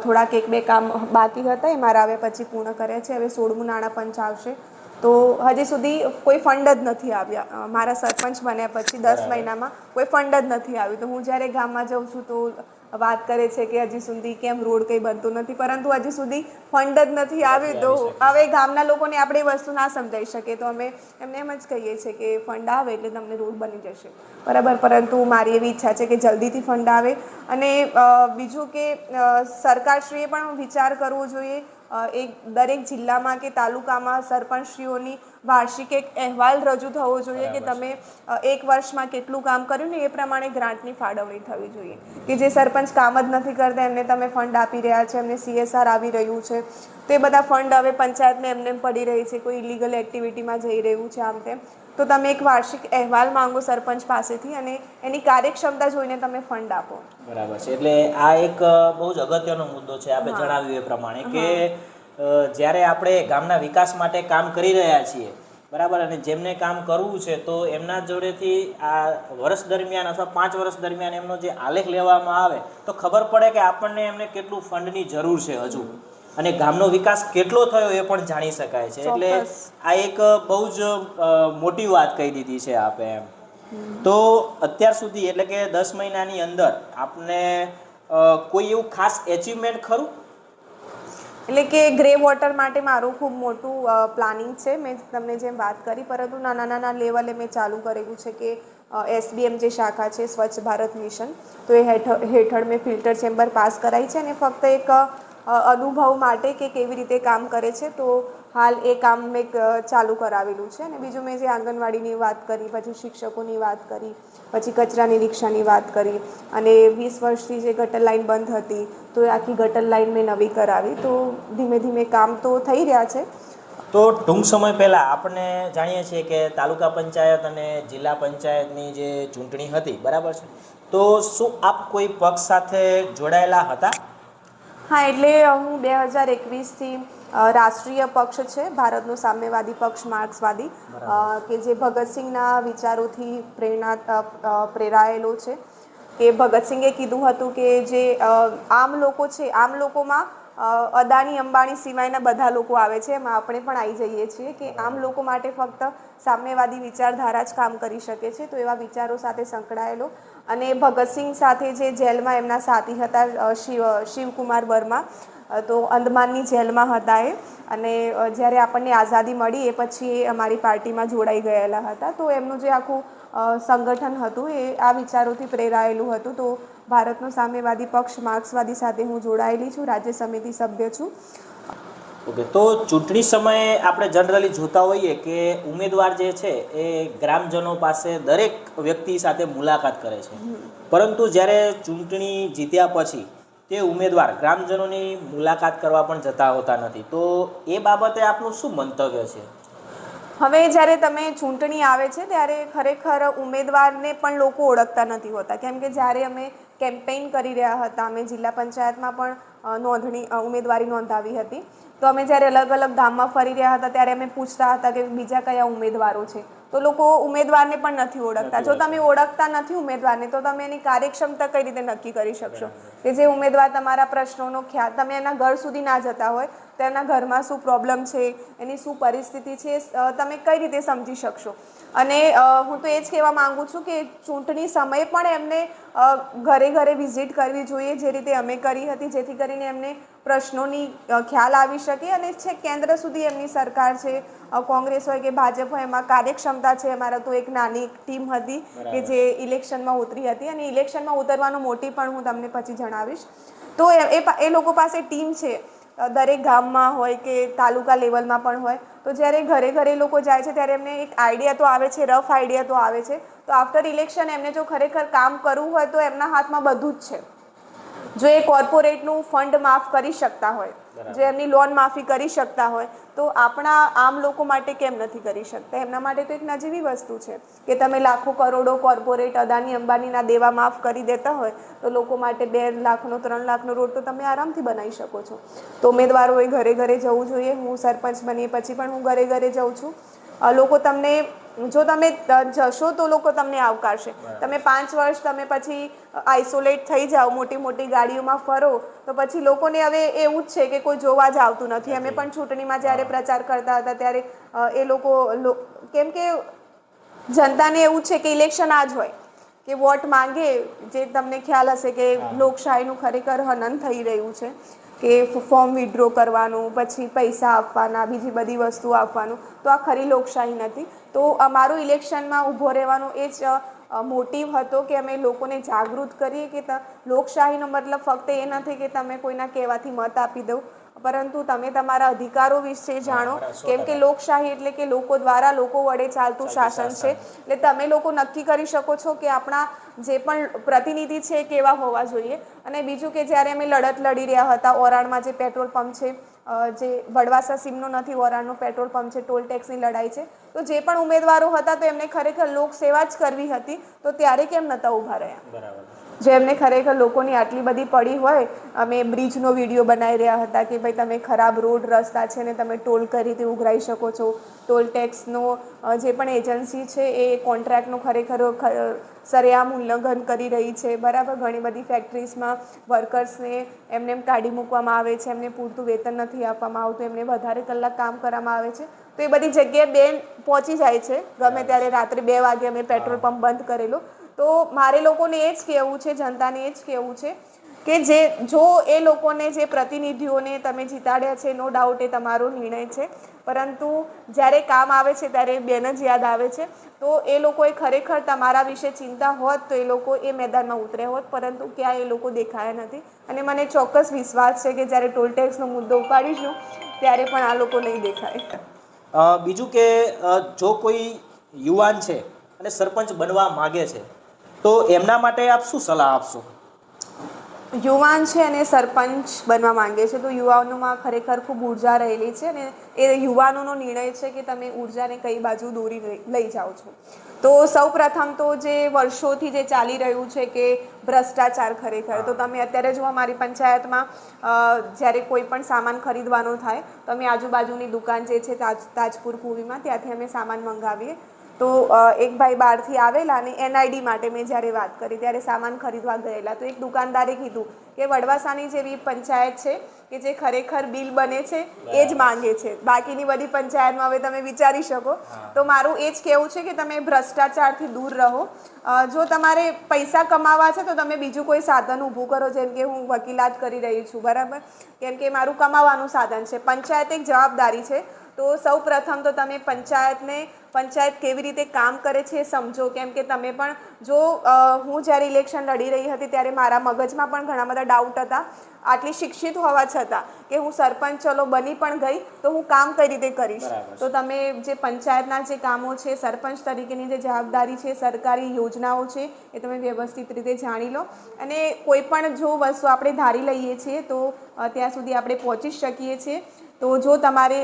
થોડાક એક બે કામ બાકી હતા, એ મારા આવ્યા પછી પૂર્ણ કર્યા છે. હવે 16મું નાણાં પંચ આવશે, તો હજી સુધી કોઈ ફંડ જ નથી આવ્યા. મારા સરપંચ બન્યા પછી 10 મહિનામાં કોઈ ફંડ જ નથી આવ્યું. તો હું જ્યારે ગામમાં જાઉં છું તો વાત કરે છે કે હજી સુધી કેમ રોડ કંઈ બનતું નથી, પરંતુ હજી સુધી ફંડ જ નથી આવ્યું. તો હવે ગામના લોકોને આપણે એ વસ્તુ ના સમજાઈ શકીએ, તો અમે એમને એમ જ કહીએ છીએ કે ફંડ આવે એટલે તમને રોડ બની જશે, બરાબર. પરંતુ મારી એવી ઈચ્છા છે કે જલ્દીથી ફંડ આવે. અને બીજું કે સરકારશ્રીએ પણ વિચાર કરવો જોઈએ. દરેક જિલ્લામાં કે તાલુકામાં સરપંચશ્રીઓની વાર્ષિક એક અહેવાલ રજૂ થવો જોઈએ કે તમે એક વર્ષમાં કેટલું કામ કર્યું ને એ પ્રમાણે ગ્રાન્ટની ફાળવણી થવી જોઈએ. કે જે સરપંચ કામ જ નથી કરતા એમને તમે ફંડ આપી રહ્યા છે, એમને CSR આવી રહ્યું છે, તો એ બધા ફંડ હવે પંચાયતને એમને પડી રહી છે, કોઈ ઇલીગલ એક્ટિવિટીમાં જઈ રહ્યું છે, આમ તેમ. તો તમે એક વાર્ષિક અહેવાલ માંગો સરપંચ પાસેથી અને એની કાર્યક્ષમતા જોઈને તમે ફંડ આપો. બરાબર છે. એટલે આ એક બહુ જ અગત્યનો મુદ્દો છે આપણે જણાવ્યું એ પ્રમાણે કે જ્યારે આપણે ગામના વિકાસ માટે કામ કરી રહ્યા છીએ, બરાબર, અને જેમને કામ કરવું છે તો એમના જોડેથી આ વર્ષ દરમિયાન અથવા 5 વર્ષ દરમિયાન એમનો જે આલેખ લેવામાં આવે તો ખબર પડે કે આપણને એમને કેટલું ફંડની જરૂર છે હજુ, અને ગામનો વિકાસ કેટલો થયો એ પણ જાણી શકાય છે. એટલે આ એક બહુ જ મોટી વાત કહી દીધી છે આપે એમ. તો અત્યાર સુધી એટલે કે 10 મહિનાની અંદર આપને કોઈ એવું ખાસ એચિવમેન્ટ ખરું? એટલે કે ગ્રે વોટર માટે મારું ખૂબ મોટું પ્લાનિંગ છે. મેં તમને જેમ વાત કરી, પરંતુ નાના નાના લેવલે મેં ચાલુ કરેલું છે કે SBM જે શાખા છે, સ્વચ્છ ભારત મિશન, તો એ હેઠળ મેં ફિલ્ટર ચેમ્બર પાસ કરાવી છે. અને ફક્ત એક અનુભવ માટે કે કેવી રીતે કામ કરે છે, તો હાલ એ કામ મેં ચાલુ કરાવેલું છે. અને બીજું મેં જે આંગણવાડીની વાત કરી, પછી શિક્ષકોની વાત કરી, પછી કચરા નિરીક્ષણની વાત કરી, અને 20 વર્ષથી જે ગટર લાઈન બંધ હતી તો એ આખી ગટર લાઈન મેં નવી કરાવી. તો ધીમે ધીમે કામ તો થઈ રહ્યા છે. તો ટૂંક સમય પહેલાં આપણે જાણીએ છીએ કે તાલુકા પંચાયત અને જિલ્લા પંચાયતની જે ચૂંટણી હતી, બરાબર છે, તો શું આપ કોઈ પક્ષ સાથે જોડાયેલા હતા? હા, એટલે હું 2021થી રાષ્ટ્રીય પક્ષ છે ભારતનો સામ્યવાદી પક્ષ માર્ક્સવાદી, કે જે ભગતસિંહના વિચારોથી પ્રેરાયેલો છે. કે ભગતસિંહે કીધું હતું કે જે આમ લોકો છે, આમ લોકોમાં અદાણી અંબાણી સિવાયના બધા લોકો આવે છે, એમાં આપણે પણ આવી જઈએ છીએ. કે આમ લોકો માટે ફક્ત સામ્યવાદી વિચારધારા જ કામ કરી શકે છે. તો એવા વિચારો સાથે સંકળાયેલો. અને ભગતસિંહ સાથે જે જેલમાં એમના સાથી હતા શિવકુમાર વર્મા, તો અંદમાનની જેલમાં હતા એ. અને જ્યારે આપણને આઝાદી મળી એ પછી એ અમારી પાર્ટીમાં જોડાઈ ગયેલા હતા. તો એમનું જે આખું સંગઠન હતું એ આ વિચારોથી પ્રેરાયેલું હતું. તો ભારતનો સામ્યવાદી પક્ષ માર્ક્સવાદી સાથે હું જોડાયેલી છું, રાજ્ય સમિતિ સભ્ય છું. ઓકે, તો ચૂંટણી સમયે આપણે જનરલી જોતા હોઈએ કે ઉમેદવાર જે છે એ ગ્રામજનો પાસે દરેક વ્યક્તિ સાથે મુલાકાત કરે છે, પરંતુ જ્યારે ચૂંટણી જીત્યા પછી તે ઉમેદવાર ગ્રામજનોની મુલાકાત કરવા પણ જતા હોતા નથી. તો એ બાબતે આપનું શું મંતવ્ય છે? હવે જ્યારે તમે ચૂંટણી આવે છે ત્યારે ખરેખર ઉમેદવારને પણ લોકો ઓળખતા નથી હોતા, કેમ કે જ્યારે અમે કેમ્પેઇન કરી રહ્યા હતા, અમે જિલ્લા પંચાયતમાં પણ ઉમેદવારી નોંધાવી હતી, તો અમે જ્યારે અલગ અલગ ગામમાં ફરી રહ્યા હતા ત્યારે અમે પૂછતા હતા કે બીજા કયા ઉમેદવારો છે, તો લોકો ઉમેદવારને પણ નથી ઓળખતા. જો તમે ઓળખતા નથી ઉમેદવારને તો તમે એની કાર્યક્ષમતા કઈ રીતે નક્કી કરી શકશો કે જે ઉમેદવાર તમારા પ્રશ્નોનો ખ્યાલ, તમે એના ઘર સુધી ના જતા હોય તો એના ઘરમાં શું પ્રોબ્લેમ છે, એની શું પરિસ્થિતિ છે, તમે કઈ રીતે સમજી શકશો? અને હું તો એ જ કહેવા માંગુ છું કે ચૂંટણી સમયે પણ એમને ઘરે ઘરે વિઝિટ કરવી જોઈએ, જે રીતે અમે કરી હતી, જેથી કરીને એમને પ્રશ્નોની ખ્યાલ આવી શકે અને છે કેન્દ્ર સુધી એમની સરકાર છે, કોંગ્રેસ હોય કે ભાજપ હોય, એમાં કાર્યક્ષમતા છે. અમારા તો એક નાની ટીમ હતી કે જે ઇલેક્શનમાં ઉતરી હતી, અને ઇલેક્શનમાં ઉતરવાનું મોટી પણ હું તમને પછી જણાવીશ. તો એ લોકો પાસે ટીમ છે, દરેક ગામમાં હોય કે તાલુકા લેવલમાં પણ હોય. તો જ્યારે ઘરે ઘરે લોકો જાય છે ત્યારે એમને એક આઈડિયા તો આવે છે, રફ આઈડિયા તો આવે છે. તો આફ્ટર ઇલેક્શન એમને જો ખરેખર કામ કરવું હોય તો એમના હાથમાં બધું જ છે. જો એ કોર્પોરેટનું ફંડ માફ કરી શકતા હોય, જો એમની લોન માફી કરી શકતા હોય, તો આપણા આમ લોકો માટે કેમ નથી કરી શકતા? એમના માટે તો એક નજીવી વસ્તુ છે કે તમે લાખો કરોડો કોર્પોરેટ અદાની અંબાનીના દેવા માફ કરી દેતા હોય તો લોકો માટે 2 લાખનો 3 લાખનો રોડ તો તમે આરામથી બનાવી શકો છો. તો ઉમેદવારોએ ઘરે ઘરે જવું જોઈએ. હું સરપંચ બની પછી પણ હું ઘરે ઘરે જાઉં છું. લોકો તમને, જો તમે જશો તો લોકો તમને આવકારશે. તમે 5 વર્ષ તમે પછી આઇસોલેટ થઈ જાઓ, મોટી મોટી ગાડીઓમાં ફરો, તો પછી લોકોને હવે એવું જ છે કે કોઈ જોવા જ આવતું નથી. અમે પણ ચૂંટણીમાં જ્યારે પ્રચાર કરતા હતા ત્યારે એ લોકો, કેમ કે જનતાને એવું છે કે ઇલેક્શન આ જ હોય કે વોટ માંગે. જે તમને ખ્યાલ હશે કે લોકશાહીનું ખરેખર હનન થઈ રહ્યું છે કે ફોર્મ વિડ્રો કરવાનું, પછી પૈસા આપવાના, બીજી બધી વસ્તુઓ આપવાનું. તો આ ખરી લોકશાહી નથી. તો અમારું ઇલેક્શનમાં ઊભો રહેવાનો એ જ મોટિવ હતો કે અમે લોકોને જાગૃત કરીએ કે લોકશાહીનો મતલબ ફક્ત એ નથી કે તમે કોઈના કહેવાથી મત આપી દો, પરંતુ તમે તમારા અધિકારો વિશે જાણો. કેમ કે લોકશાહી એટલે કે લોકો દ્વારા, લોકો વડે ચાલતું શાસન છે. એટલે તમે લોકો નક્કી કરી શકો છો કે આપણા જે પણ પ્રતિનિધિ છે એ કેવા હોવા જોઈએ. અને બીજું કે જ્યારે અમે લડત લડી રહ્યા હતા ઓરાણમાં જે પેટ્રોલ પંપ છે, જે વડવાસા સીમનો નથી, ઓરાણનો પેટ્રોલ પંપ છે, ટોલ ટેક્સની લડાઈ છે, તો જે પણ ઉમેદવારો હતા તો એમને ખરેખર લોકસેવા જ કરવી હતી, તો ત્યારે કેમ નહોતા ઊભા રહ્યા? જો એમને ખરેખર લોકોની આટલી બધી પડી હોય. અમે બ્રિજનો વિડીયો બનાવી રહ્યા હતા કે ભાઈ તમે ખરાબ રોડ રસ્તા છે ને તમે ટોલ કઈ રીતે ઉઘરાઈ શકો છો. ટોલ ટેક્સનો જે પણ એજન્સી છે એ કોન્ટ્રાક્ટનું ખરેખર સરેઆમ ઉલ્લંઘન કરી રહી છે. બરાબર, ઘણી બધી ફેક્ટરીઝમાં વર્કર્સને એમને કાઢી મૂકવામાં આવે છે, એમને પૂરતું વેતન નથી આપવામાં આવતું, એમને વધારે કલાક કામ કરવામાં આવે છે. તો એ બધી જગ્યાએ બેન પહોંચી જાય છે. ગમે ત્યારે રાત્રે 2 વાગે અમે પેટ્રોલ પંપ બંધ કરેલો. તો મારે લોકોને એ જ કહેવું છે, જનતાને એ જ કહેવું છે કે જો એ લોકોને, જે પ્રતિનિધિઓને તમે જીતાડ્યા છે, નો ડાઉટ એ તમારો નિર્ણય છે, પરંતુ જ્યારે કામ આવે છે ત્યારે બેન જ યાદ આવે છે. તો એ લોકોએ ખરેખર તમારા વિશે ચિંતા હોત તો એ લોકો એ મેદાનમાં ઉતર્યા હોત, પરંતુ ક્યાં એ લોકો દેખાયા નથી. અને મને ચોક્કસ વિશ્વાસ છે કે જ્યારે ટોલ ટેક્સનો મુદ્દો ઉપાડીશું ત્યારે પણ આ લોકો નહીં દેખાય. બીજું કે જો કોઈ યુવાન છે અને સરપંચ બનવા માગે છે તો એમના માટે આપ શું સલાહ આપશો? યુવાન છે અને સરપંચ બનવા માંગે છે તો યુવાનોમાં ખરેખર ખૂબ ઉર્જા રહેલી છે, અને એ યુવાનોનો નિર્ણય છે કે તમે ઉર્જાને કઈ બાજુ દોરી લઈ જાઓ છો. તો સૌ પ્રથમ તો જે વર્ષોથી જે ચાલી રહ્યું છે કે ભ્રષ્ટાચાર, ખરેખર તો તમે અત્યારે જો અમારી પંચાયતમાં જ્યારે કોઈ પણ સામાન ખરીદવાનો થાય તો અમે આજુબાજુની દુકાન જે છે તાજપુર કુવીમાં, ત્યાંથી અમે સામાન મંગાવીએ. તો એક ભાઈ બહારથી આવેલા અને NID માટે મેં જ્યારે વાત કરી ત્યારે સામાન ખરીદવા ગયેલા, તો એક દુકાનદારે કીધું કે વડવાસાની જેવી પંચાયત છે કે જે ખરેખર બિલ બને છે એ જ માંગે છે, બાકીની બધી પંચાયતમાં હવે તમે વિચારી શકો. તો મારું એ જ કહેવું છે કે તમે ભ્રષ્ટાચારથી દૂર રહો. જો તમારે પૈસા કમાવા છે તો તમે બીજું કોઈ સાધન ઊભું કરો, જેમ કે હું વકીલાત કરી રહી છું, બરાબર, કેમ કે મારું કમાવાનું સાધન છે. પંચાયત એક જવાબદારી છે. તો સૌ પ્રથમ તો તમે પંચાયતને પંચાયત કેવી રીતે કામ કરે છે એ સમજો. કેમ કે તમે પણ જો હું જ્યારે ઇલેક્શન લડી રહી હતી ત્યારે મારા મગજમાં પણ ઘણા બધા ડાઉટ હતા, આટલી શિક્ષિત હોવા છતાં કે હું સરપંચ ચલો બની પણ ગઈ તો હું કામ કઈ રીતે કરીશ. તો તમે જે પંચાયતના જે કામો છે, સરપંચ તરીકેની જે જવાબદારી છે, સરકારી યોજનાઓ છે એ તમે વ્યવસ્થિત રીતે જાણી લો. અને કોઈ પણ જો વસ્તુ આપણે ધારી લઈએ છીએ તો ત્યાં સુધી આપણે પહોંચી શકીએ છીએ. તો જો તમારે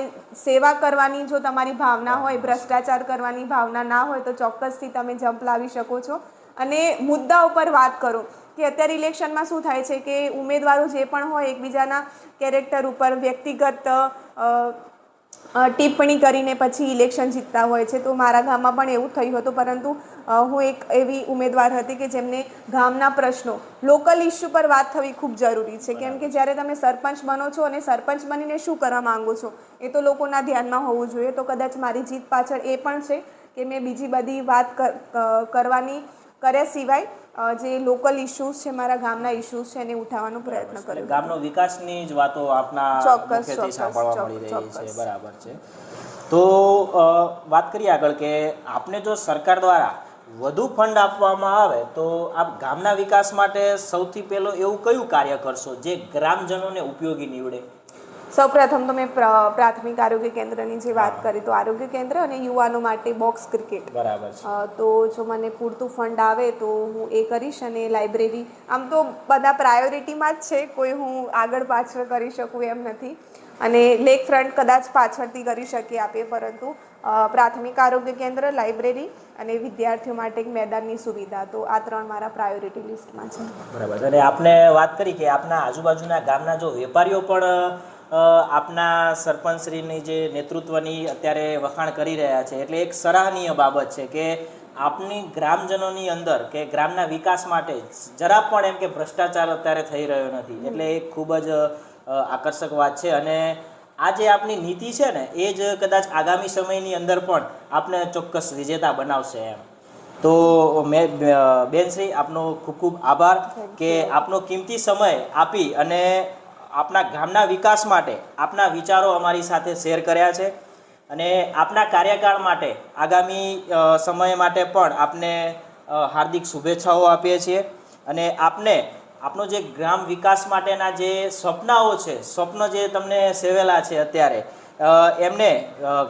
સેવા કરવાની જો તમારી ભાવના હોય, ભ્રષ્ટાચાર કરવાની ભાવના ના હોય તો ચોક્કસથી તમે જંપ લાવી શકો છો. અને મુદ્દા ઉપર વાત કરો કે અત્યારે ઇલેક્શનમાં શું થાય છે કે ઉમેદવારો જે પણ હોય એકબીજાના કેરેક્ટર ઉપર વ્યક્તિગત ટિપ્પણી કરીને પછી ઇલેક્શન જીતતા હોય છે. તો મારા ગામમાં પણ એવું થયું હતું, પરંતુ હું એક એવી ઉમેદવાર હતી કે જેમને ગામના પ્રશ્નો, લોકલ ઇસ્યુ પર વાત થવી ખૂબ જરૂરી છે. કેમ કે જ્યારે તમે સરપંચ બનો છો અને સરપંચ બનીને શું કરવા માંગો છો એ તો લોકોના ધ્યાનમાં હોવું જોઈએ. તો કદાચ મારી જીત પાછળ એ પણ છે કે મેં બીજી બધી વાત કર્યા સિવાય જે લોકલ ઇશ્યુઝ છે, મારા ગામના ઇશ્યુઝ છે એને ઉઠાવવાનો પ્રયત્ન કર્યો. ગામનો વિકાસની જ વાતો આપના મુખ્યથી સાંભળવા મળી રહી છે. બરાબર છે. તો વાત કરીએ આગળ કે આપને જો સરકાર દ્વારા વધુ ફંડ આપવામાં આવે તો આપ ગામના વિકાસ માટે સૌથી પહેલો એવું કયું કાર્ય કરશો જે ગ્રામજનોને ઉપયોગી નીવડે? સૌપ્રથમ તો મેં પ્રાથમિક આરોગ્ય કેન્દ્રની જે વાત કરી તો આરોગ્ય કેન્દ્ર અને યુવાનો માટે બોક્સ ક્રિકેટ. બરાબર છે. તો જો મને પૂરતું ફંડ આવે તો હું એ કરીશ. અને લાઇબ્રેરી, આમ તો બધા પ્રાયોરિટીમાં જ છે, કોઈ હું આગળ પાછળ કરી શકું એમ નથી. અને લેક ફ્રન્ટ કદાચ પાછળથી કરી શકીએ આપીએ, પરંતુ પ્રાથમિક આરોગ્ય કેન્દ્ર, લાઇબ્રેરી અને વિદ્યાર્થીઓ માટે એક મેદાનની સુવિધા, તો આ 3 મારા પ્રાયોરિટી લિસ્ટમાં છે. બરાબર. અને આપને વાત કરી કે આપના આજુબાજુના ગામના જો વેપારીઓ પણ આપના સરપંચશ્રીની જે નેતૃત્વની અત્યારે વખાણ કરી રહ્યા છે, એટલે એક સરાહનીય બાબત છે કે આપની ગ્રામજનોની અંદર કે ગ્રામના વિકાસ માટે જરા પણ એમ કે ભ્રષ્ટાચાર અત્યારે થઈ રહ્યો નથી, એટલે એક ખૂબ જ આકર્ષક વાત છે. અને આ જે આપની નીતિ છે ને એ જ કદાચ આગામી સમયની અંદર પણ આપને ચોક્કસ વિજેતા બનાવશે એમ. તો મેં બેનશ્રી આપનો ખૂબ ખૂબ આભાર કે આપનો કિંમતી સમય આપી અને આપના ગામના વિકાસ માટે આપના વિચારો અમારી સાથે શેર કર્યા છે. અને આપના કાર્યકાળ માટે આગામી સમય માટે પણ આપને હાર્દિક શુભેચ્છાઓ આપીએ છીએ. અને આપને આપનો જે ગ્રામ વિકાસ માટેના જે સપનાઓ છે, સ્વપ્ન જે તમને સેવેલા છે અત્યારે, એમને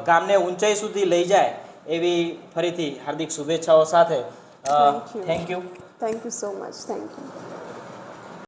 ગામને ઊંચાઈ સુધી લઈ જાય એવી ફરીથી હાર્દિક શુભેચ્છાઓ સાથે thank you. Thank you so much. Thank you.